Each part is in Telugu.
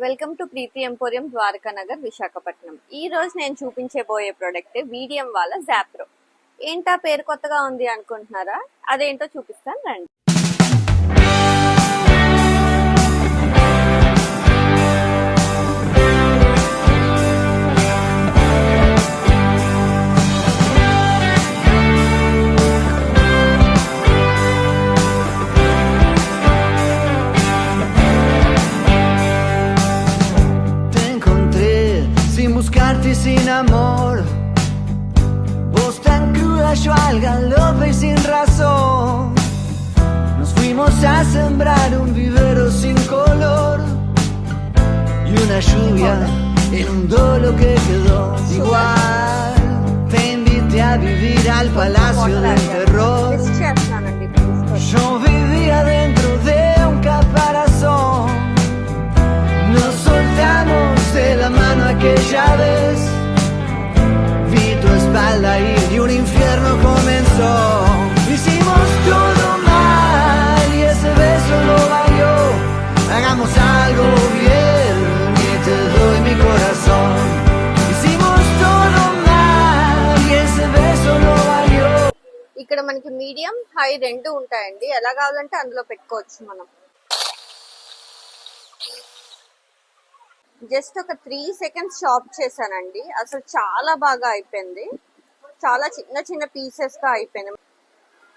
Welcome to Preethi emporium Dwaraka Nagar Visakhapatnam. ఈ రోజు నేను చూపించబోయే ప్రోడక్ట్ వీడియం వాళ్ళ జాప్రో. ఏంటా పేరు కొత్తగా ఉంది అనుకుంటున్నారా? అదేంటో చూపిస్తాను రండి. Sin amor, vos tan cruda, yo al galope y sin razón. Nos fuimos a sembrar un vivero sin color y una lluvia inundó lo que quedó. Igual te invité a vivir al palacio del terror. Yo vivía dentro de un caparazón. Nos soltamos de la mano aquella vez. Vi tu espalda y un infierno comenzó. Hicimos todo mal y ese beso lo valió. Hagamos algo bien y te doy mi corazón. Hicimos todo mal y ese beso lo valió. ఇక్కడ మనకి మీడియం హై రెండు ఉంటాయండి. ఎలా కావాలంటే అందులో పెట్టుకోవచ్చు మనం. జస్ట్ ఒక 3 seconds చాప్ చేశానండి. అసలు చాలా బాగా అయిపోయింది. చాలా చిన్న చిన్న పీసెస్ గా అయిపోయింది.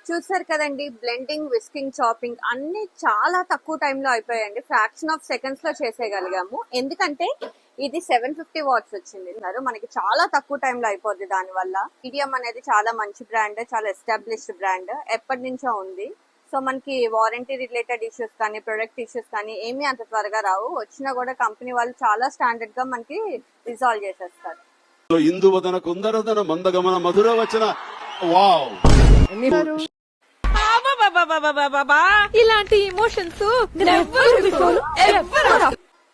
చూసారు కదండి, బ్లెండింగ్, విస్కింగ్, చాపింగ్ అన్ని చాలా తక్కువ టైంలో అయిపోయాయండి. ఫ్రాక్షన్ ఆఫ్ సెకండ్స్ లో చేసేయగలిగాము. ఎందుకంటే ఇది 750 watts వచ్చింది. మనకి చాలా తక్కువ టైంలో అయిపోద్ది. దాని వల్ల మీడియం అనేది చాలా మంచి బ్రాండ్, చాలా ఎస్టాబ్లిష్డ్ బ్రాండ్, ఎప్పటి నుంచో ఉంది. సో మనకి వారంటీ రిలేటెడ్ ఇష్యూస్ కానీ ప్రొడక్ట్ ఇష్యూస్ కానీ ఏమీ అంత త్వరగా రావు. వచ్చినా కూడా కంపెనీ వాళ్ళు చాలా స్టాండర్డ్ గా మనకి రిజాల్వ్ చేసేస్తారు. ఇందువదన కుందరదన మందగమన మధుర వచన వావ్. ఇలాంటి ఎమోషన్స్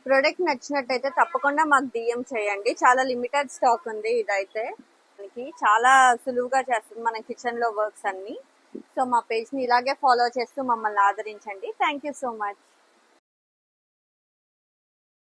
ప్రొడక్ట్ నచ్చినట్టయితే తప్పకుండా మాకు డిఎం చేయండి. చాలా లిమిటెడ్ స్టాక్ ఉంది. ఇదైతే మనకి చాలా సులువుగా చేస్తుంది మన కిచెన్ లో వర్క్స్ అన్ని. సో మా పేజ్ ని ఇలాగే ఫాలో చేస్తూ మమ్మల్ని ఆదరించండి. Thank you so much.